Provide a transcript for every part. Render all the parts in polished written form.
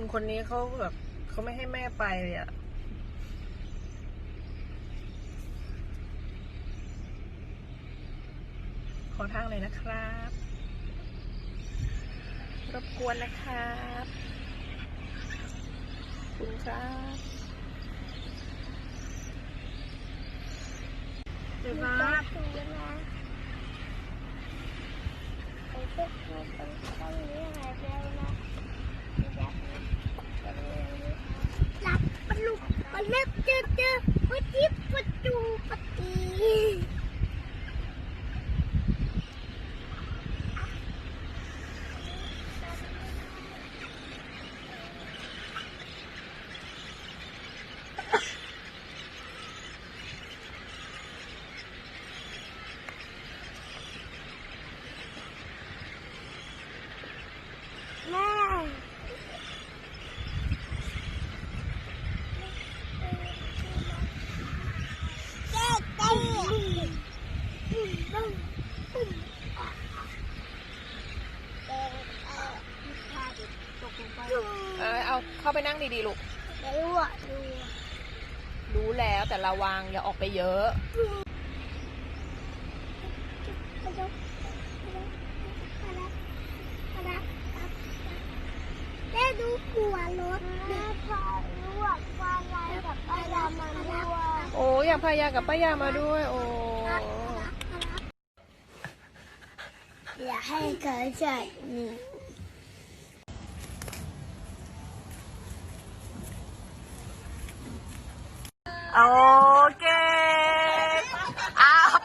คุณคนนี้เขาแบบเขาไม่ให้แม่ไปเลยอะขอทางเลยนะครับรบกวนนะครับคุณครับเดี๋ยวนะรับปลุกมาเล็บเจอวัดยิบวัดดูปฏิแม่เอาเข้าไปนั่งดีๆลูกรู้แล้วแต่ระวังอย่าออกไปเยอะแม่ดูหัวรถแม่พาลูกพายายกับป้ายามาด้วย โอ้อยากพายากับป้ายามาด้วยโอ้อย่าให้เกิดใจนี่โอเค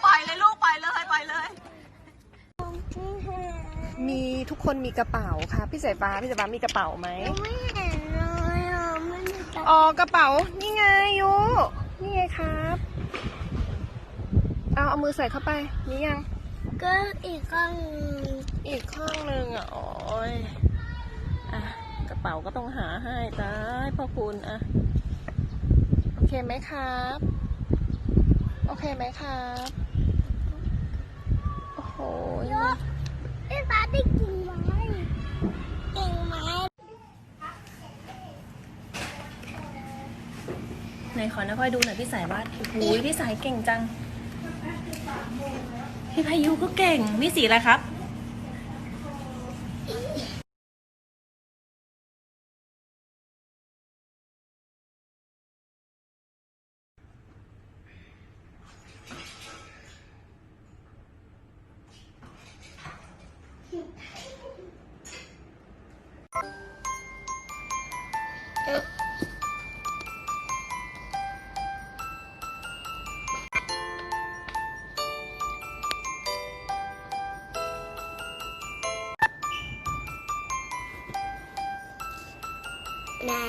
ปล่อยเลยลูกปล่อยเลยมีทุกคนมีกระเป๋าค่ะพี่สายฟ้ามีกระเป๋าไหมไม่เห็นเลยไม่มีกระเป๋าอ๋อกระเป๋านี่ไงยูนี่ไงครับเอามือใส่เข้าไปนี่ยังก็อีกข้างหนึ่งอ่ะโอ้ยอ่ะกระเป๋าก็ต้องหาให้ตายพ่อคุณอ่ะโอเคไหมครับโอเคไหมครับโอ้โหเยอะพี่ฟ้าได้กิ่งไม้ไหนขอนะค่อยดูหน่อยพี่สายวาดโอ้โหพี่สายเก่งจังพี่พายุก็เก่งนี่สีอะไรครับแม่